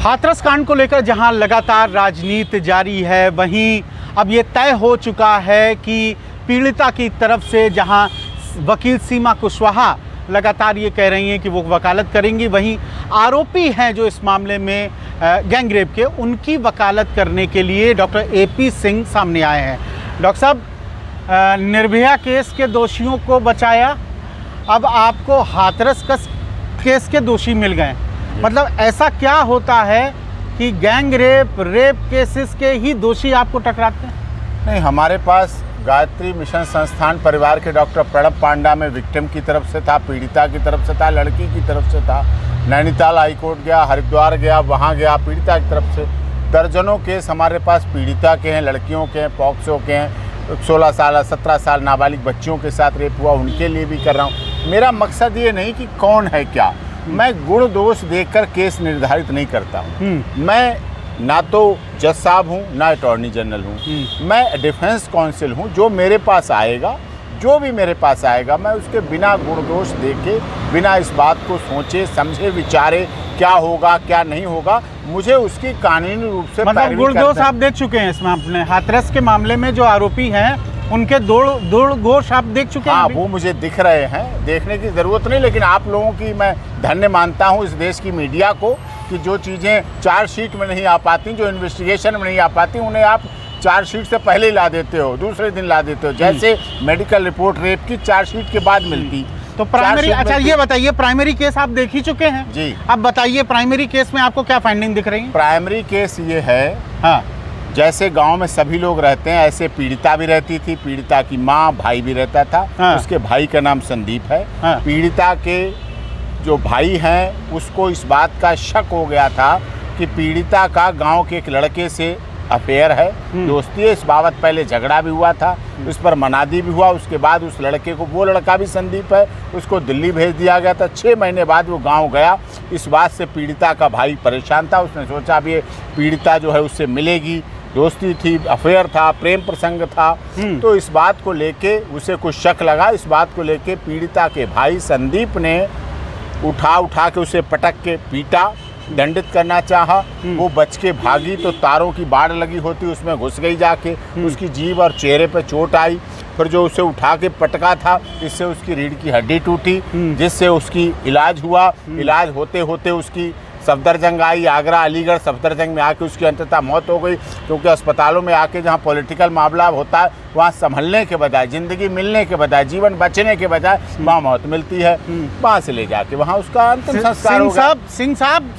हाथरस कांड को लेकर जहां लगातार राजनीति जारी है, वहीं अब ये तय हो चुका है कि पीड़िता की तरफ से जहां वकील सीमा कुशवाहा लगातार ये कह रही हैं कि वो वकालत करेंगी, वहीं आरोपी हैं जो इस मामले में गैंग रेप के, उनकी वकालत करने के लिए डॉक्टर AP सिंह सामने आए हैं। डॉक्टर साहब, निर्भया केस के दोषियों को बचाया, अब आपको हाथरस केस के दोषी मिल गए। मतलब ऐसा क्या होता है कि गैंग रेप केसेस के ही दोषी आपको टकराते हैं? नहीं, हमारे पास गायत्री मिशन संस्थान परिवार के डॉक्टर प्रणब पांडा में विक्टिम की तरफ से था, पीड़िता की तरफ से था, लड़की की तरफ से था। नैनीताल हाईकोर्ट गया, हरिद्वार गया, वहाँ गया, पीड़िता की तरफ से दर्जनों केस हमारे पास पीड़िता के हैं, लड़कियों के हैं, पॉक्सो के हैं, 16 साल 17 साल नाबालिग बच्चियों के साथ रेप हुआ, उनके लिए भी कर रहा हूँ। मेरा मकसद ये नहीं कि कौन है क्या, मैं गुण दोष देखकर केस निर्धारित नहीं करता हूँ। मैं ना तो जज साहब हूँ, ना अटॉर्नी जनरल हूँ, मैं डिफेंस काउंसिल हूँ। जो मेरे पास आएगा, जो भी मेरे पास आएगा, मैं उसके बिना गुण दोष देखे, बिना इस बात को सोचे समझे विचारे क्या होगा क्या नहीं होगा, मुझे उसकी कानूनी रूप से मतलब गुण दोष आप देख चुके हैं इसमें? अपने हाथरस के मामले में जो आरोपी हैं उनके दो दोष आप देख चुके हैं? हाँ, वो मुझे दिख रहे हैं, देखने की ज़रूरत नहीं, लेकिन आप लोगों की मैं धन्य मानता हूँ, इस देश की मीडिया को, कि जो चीज़ें चार्जशीट में नहीं आ पाती, जो इन्वेस्टिगेशन में नहीं आ पाती, उन्हें आप चार्जशीट से पहले ही ला देते हो, दूसरे दिन ला देते हो। जैसे मेडिकल रिपोर्ट रेप की चार्जशीट के बाद मिलती। तो प्राइमरी, अच्छा ये बताइए, प्राइमरी केस आप देख ही चुके हैं जी, अब बताइए प्राइमरी केस में आपको क्या फाइंडिंग दिख रही है? प्राइमरी केस ये है, हाँ, जैसे गांव में सभी लोग रहते हैं, ऐसे पीड़िता भी रहती थी, पीड़िता की माँ भाई भी रहता था। हाँ। उसके भाई का नाम संदीप है। हाँ। पीड़िता के जो भाई हैं उसको इस बात का शक हो गया था कि पीड़िता का गांव के एक लड़के से अफेयर है, दोस्ती है। इस बाबत पहले झगड़ा भी हुआ था, उस पर मनादी भी हुआ। उसके बाद उस लड़के को, वो लड़का भी संदीप है, उसको दिल्ली भेज दिया गया था। 6 महीने बाद वो गांव गया। इस बात से पीड़िता का भाई परेशान था, उसने सोचा अब ये पीड़िता जो है उससे मिलेगी, दोस्ती थी, अफेयर था, प्रेम प्रसंग था। तो इस बात को लेके उसे कुछ शक लगा। इस बात को लेके पीड़िता के भाई संदीप ने उठा के उसे पटक के पीटा, दंडित करना चाहा। वो बच के भागी तो तारों की बाड़ लगी होती, उसमें घुस गई जाके, उसकी जीभ और चेहरे पे चोट आई। फिर जो उसे उठा के पटका था, इससे उसकी रीढ़ की हड्डी टूटी, जिससे उसकी इलाज हुआ। इलाज होते होते उसकी सफदरजंग आई, आगरा अलीगढ़ सफदरजंग में आके उसकी अंततः मौत हो गई। क्योंकि अस्पतालों में आके जहाँ पॉलिटिकल मामला होता है, वहाँ संभलने के बजाय, ज़िंदगी मिलने के बजाय, जीवन बचने के बजाय वहाँ मौत मिलती है। वहाँ से ले जाके वहाँ उसका अंतिम संस्कार होगा। सिंह साहब,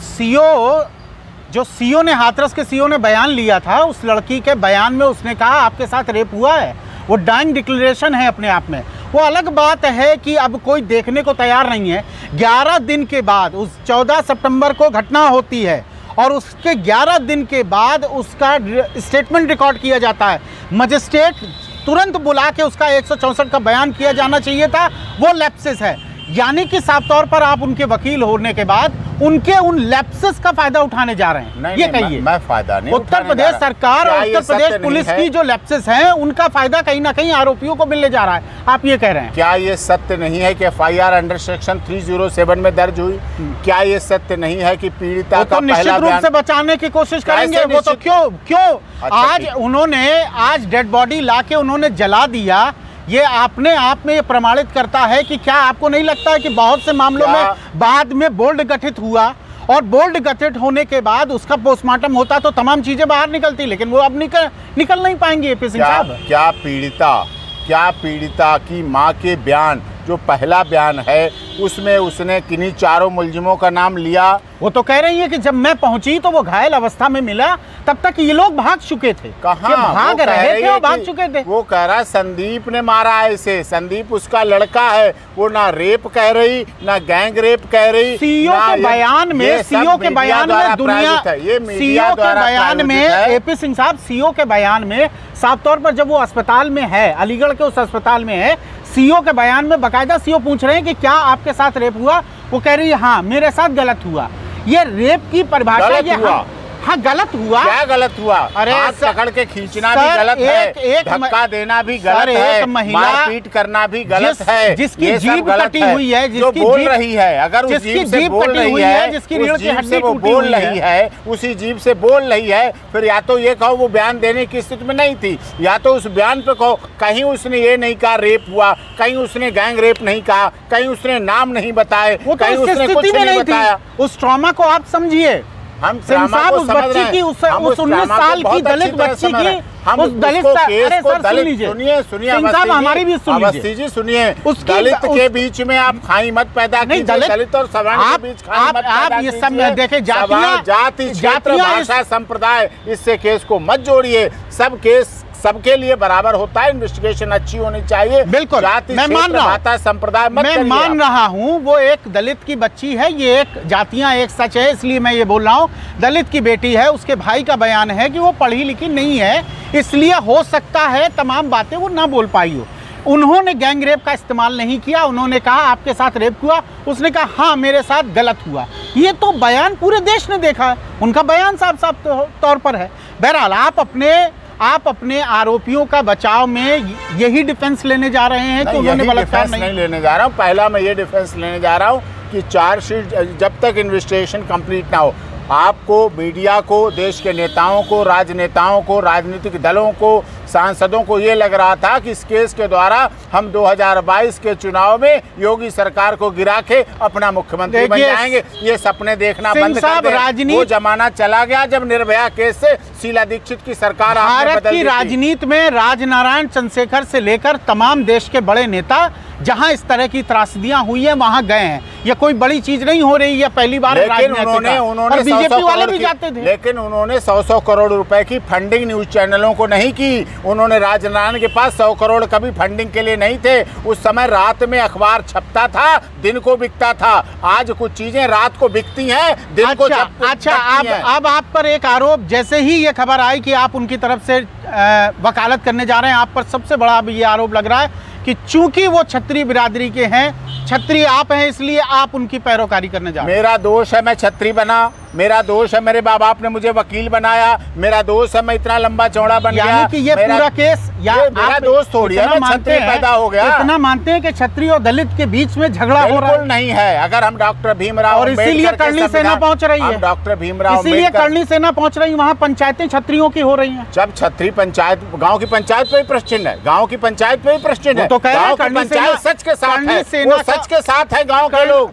सीओ ने, हाथरस के सीओ ने बयान लिया था, उस लड़की के बयान में उसने कहा आपके साथ रेप हुआ है। वो डाइंग डिक्लेरेशन है अपने आप में। वो अलग बात है कि अब कोई देखने को तैयार नहीं है। 11 दिन के बाद, उस 14 सितंबर को घटना होती है और उसके 11 दिन के बाद उसका स्टेटमेंट रिकॉर्ड किया जाता है। मजिस्ट्रेट तुरंत बुला के उसका 164 का बयान किया जाना चाहिए था। वो लैप्सेस है, यानी कि साफ तौर पर आप उनके वकील होने के बाद उनके उन लैप्सेस का फायदा उठाने जा रहे हैं। नहीं, ये कहिए। मैं फायदा नहीं, उत्तर प्रदेश सरकार और उत्तर प्रदेश पुलिस की जो लैप्सेस हैं, उनका फायदा कहीं ना कहीं आरोपियों को मिलने जा रहा है, आप ये कह रहे हैं? क्या ये सत्य नहीं है कि FIR अंडर सेक्शन 307 में दर्ज हुई? क्या ये सत्य नहीं है कि पीड़िता का निश्चित रूप से बचाने की कोशिश करेंगे। वो तो क्यों आज उन्होंने, आज डेड बॉडी लाके उन्होंने जला दिया, ये अपने आप में ये प्रमाणित करता है कि क्या आपको नहीं लगता है कि बहुत से मामलों में बाद में बोर्ड गठित हुआ और बोर्ड गठित होने के बाद उसका पोस्टमार्टम होता तो तमाम चीजें बाहर निकलती, लेकिन वो अब निकल नहीं पाएंगे? AP सिंह साहब, क्या पीड़िता की माँ के बयान, जो पहला बयान है, उसमें उसने किन्हीं 4 मुलजिमों का नाम लिया? वो तो कह रही है कि जब मैं पहुंची तो वो घायल अवस्था में मिला, तब तक ये लोग भाग चुके थे। कहाँ भाग रहे थे? वो भाग चुके थे। वो कह रहा है संदीप ने मारा है इसे, संदीप उसका लड़का है। वो ना रेप कह रही, ना गैंग रेप कह रही। सीओ के बयान में, सीओ के बयान में दुनिया, सीओ के बयान में AP सिंह साहब, सीओ के बयान में साफ तौर पर, जब वो अस्पताल में है, अलीगढ़ के उस अस्पताल में है, सीओ के बयान में बाकायदा सीओ पूछ रहे हैं कि क्या आपके साथ रेप हुआ? वो कह रही है हाँ, मेरे साथ गलत हुआ। ये रेप की परिभाषा, ये हाँ गलत हुआ। क्या गलत हुआ? अरे हाथ पकड़ के खींचना भी गलत है, धक्का देना भी गलत है, मारपीट करना भी गलत है, जिसकी जीभ कटी हुई है, जो बोल रही है, अगर उस जीभ से बोल रही है, जिसकी रीढ़ की हड्डी वो बोल रही है, उसी जीभ से बोल रही है, फिर या तो ये कहो वो बयान देने की स्थिति में नहीं थी, या तो उस बयान पे कहो कहीं उसने ये नहीं कहा रेप हुआ, कहीं उसने गैंग रेप नहीं कहा, कहीं उसने नाम नहीं बताए, कहीं उसने कुछ नहीं बताया। उस ट्रॉमा को आप समझिए। हम साहब उस बच्ची की उस 19 साल की दलित बच्ची की उस दलित अरे सर सुनिए हमारी भी अवस्थी जी सुनिए, दलित के बीच में आप खाई मत पैदा कीजिए, दलित और सवर्ण के बीच खाई मत पैदा कीजिए। ये सब देखे जाति क्षेत्र भाषा संप्रदाय, इससे केस को मत जोड़िए। सब केस सबके लिए बराबर होता है, इन्वेस्टिगेशन अच्छी होनी चाहिए। बिल्कुल मैं मान रहा हूँ, संप्रदाय मैं मान रहा हूँ, वो एक दलित की बच्ची है, ये एक जातियां एक सच है, इसलिए मैं ये बोल रहा हूँ। दलित की बेटी है, उसके भाई का बयान है कि वो पढ़ी लिखी नहीं है, इसलिए हो सकता है तमाम बातें वो ना बोल पाई हो। उन्होंने गैंग रेप का इस्तेमाल नहीं किया, उन्होंने कहा आपके साथ रेप हुआ, उसने कहा हाँ मेरे साथ गलत हुआ। ये तो बयान पूरे देश ने देखा है, उनका बयान साफ साफ तौर पर है। बहरहाल आप अपने आरोपियों का बचाव में यही डिफेंस लेने जा रहे हैं कि उन्होंने बलात्कार नहीं लेने जा रहा हूँ। पहला मैं ये डिफेंस लेने जा रहा हूँ कि चार्जशीट जब तक इन्वेस्टिगेशन कंप्लीट ना हो, आपको, मीडिया को, देश के नेताओं को, राजनेताओं को, राजनीतिक दलों को, सांसदों को ये लग रहा था कि इस केस के द्वारा हम 2022 के चुनाव में योगी सरकार को गिरा के अपना मुख्यमंत्री बन जाएंगे। ये सपने देखना बंद कर दें। वो जमाना चला गया जब निर्भया केस से शीला दीक्षित की सरकार भारत की राजनीति में राजनारायण चंद्रशेखर से लेकर तमाम देश के बड़े नेता जहां इस तरह की त्रासदियां हुई है वहां गए हैं। ये कोई बड़ी चीज नहीं हो रही है, पहली बार उन्होंने बीजेपी वाले भी जाते थे। लेकिन उन्होंने 100 करोड़ रुपए की फंडिंग न्यूज चैनलों को नहीं की। उन्होंने राजनारायण के पास 100 करोड़ कभी फंडिंग के लिए नहीं थे। उस समय रात में अखबार छपता था, दिन को बिकता था। आज कुछ चीजें रात को बिकती हैं, दिन को अच्छा अब आप पर एक आरोप, जैसे ही ये खबर आई कि आप उनकी तरफ से वकालत करने जा रहे हैं, आप पर सबसे बड़ा अब ये आरोप लग रहा है कि चूंकि वो क्षत्रिय बिरादरी के हैं, क्षत्रिय आप हैं, इसलिए आप उनकी पैरोकारी करने जा रहे हैं। मेरा दोष है मैं क्षत्रिय बना, मेरा दोष है मेरे माँ बाप ने मुझे वकील बनाया, मेरा दोष है मैं इतना लंबा चौड़ा बन गया कि ये पूरा केस मेरा दोष थोड़ी है, मैं क्षत्रिय पैदा हो गया। इतना मानते हैं कि क्षत्रिय और दलित के बीच में झगड़ा हो रहा है? नहीं है। अगर हम डॉक्टर भीमराव और इसीलिए करणी सेना पहुंच रही है, डॉक्टर भीमराव इसीलिए करणी सेना पहुंच रही है, वहाँ पंचायतें क्षत्रियों की हो रही है। जब क्षत्रिय पंचायत, गाँव की पंचायत पे ही प्रश्न है, गाँव की पंचायत पे ही प्रश्न है। तो गाँव की पंचायत सच के साथ है, वो सच के साथ है। गाँव के लोग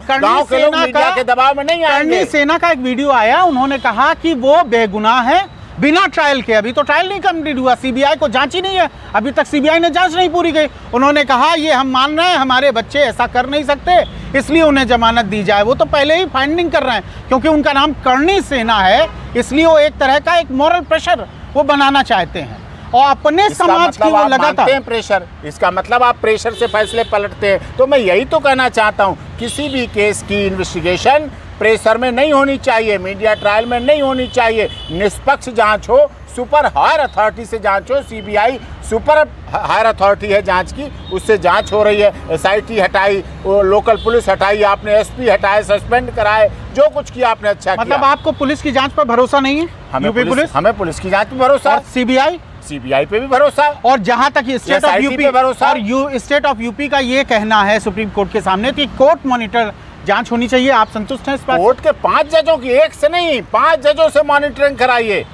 मीडिया के दबाव में नहीं आएंगे। करणी सेना का एक वीडियो आया, उन्होंने कहा कि वो बेगुनाह है बिना ट्रायल के। अभी तो ट्रायल नहीं कंप्लीट हुआ, सीबीआई को जांच ही नहीं है, अभी तक सीबीआई ने जांच नहीं पूरी की। उन्होंने कहा ये हम मान रहे हैं, हमारे बच्चे ऐसा कर नहीं सकते, इसलिए उन्हें जमानत दी जाए। वो तो पहले ही फाइंडिंग कर रहे हैं, क्योंकि उनका नाम करणी सेना है, इसलिए वो एक तरह का एक मॉरल प्रेशर वो बनाना चाहते हैं और अपने समाज की वो लगातार प्रेशर। इसका मतलब आप प्रेशर से फैसले पलटते हैं। तो मैं यही तो कहना चाहता हूँ, किसी भी केस की इन्वेस्टिगेशन प्रेशर में नहीं होनी चाहिए, मीडिया ट्रायल में नहीं होनी चाहिए। निष्पक्ष जांच हो, सुपर हायर अथॉरिटी से जांच हो। सीबीआई सुपर हायर अथॉरिटी है जांच की, उससे जांच हो रही है। एसआईटी हटाई, वो लोकल पुलिस हटाई, आपने एसपी हटाए, सस्पेंड कराए, जो कुछ किया आपने अच्छा किया। मतलब आपको पुलिस की जांच पर भरोसा नहीं है? हमें पुलिस की जांच पर भरोसा, सीबीआई पे भी भरोसा, और जहां तक स्टेट ऑफ यूपी और स्टेट ऑफ यूपी का ये कहना है सुप्रीम कोर्ट के सामने कि कोर्ट मॉनिटर जांच होनी चाहिए। आप संतुष्ट हैं इस बात? कोर्ट के 5 जजों की, एक से नहीं 5 जजों से मॉनिटरिंग कराइए,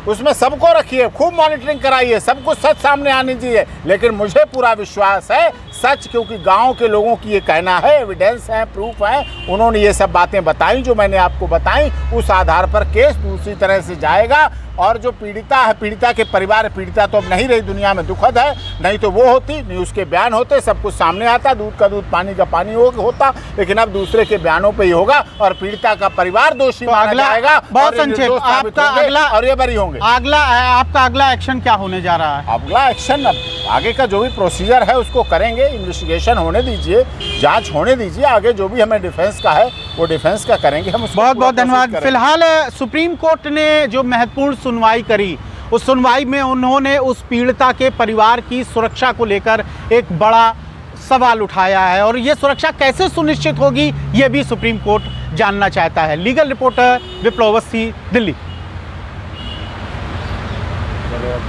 उसमें सबको रखिए, खूब मॉनिटरिंग कराइए, सब कुछ सच सामने आनी चाहिए। लेकिन मुझे पूरा विश्वास है सच, क्योंकि गांव के लोगों की ये कहना है, एविडेंस है, प्रूफ है, उन्होंने ये सब बातें बताई जो मैंने आपको बताई। उस आधार पर केस दूसरी तरह से जाएगा। और जो पीड़िता है, पीड़िता के परिवार, पीड़िता तो अब नहीं रही दुनिया में, दुखद है, नहीं तो वो होती, न्यूज़ के बयान होते, सब कुछ सामने आता, दूध का दूध पानी का पानी होता। लेकिन अब दूसरे के बयानों पे ही होगा और पीड़िता का परिवार दोषी माना जाएगा। बहुत संक्षेप, आपका अगला और ये बरी होंगे। आपका अगला एक्शन क्या होने जा रहा है? अगला एक्शन, अब आगे का जो भी प्रोसीजर है उसको करेंगे। इन्वेस्टिगेशन होने दीजिए, जांच होने दीजिए, आगे जो भी हमें डिफेंस का है वो डिफेंस का करेंगे हम। बहुत बहुत धन्यवाद। फिलहाल सुप्रीम कोर्ट ने जो महत्वपूर्ण सुनवाई करी, उस सुनवाई में उन्होंने उस पीड़िता के परिवार की सुरक्षा को लेकर एक बड़ा सवाल उठाया है, और ये सुरक्षा कैसे सुनिश्चित होगी ये भी सुप्रीम कोर्ट जानना चाहता है। लीगल रिपोर्टर विप्लव अवस्थी, दिल्ली। गए।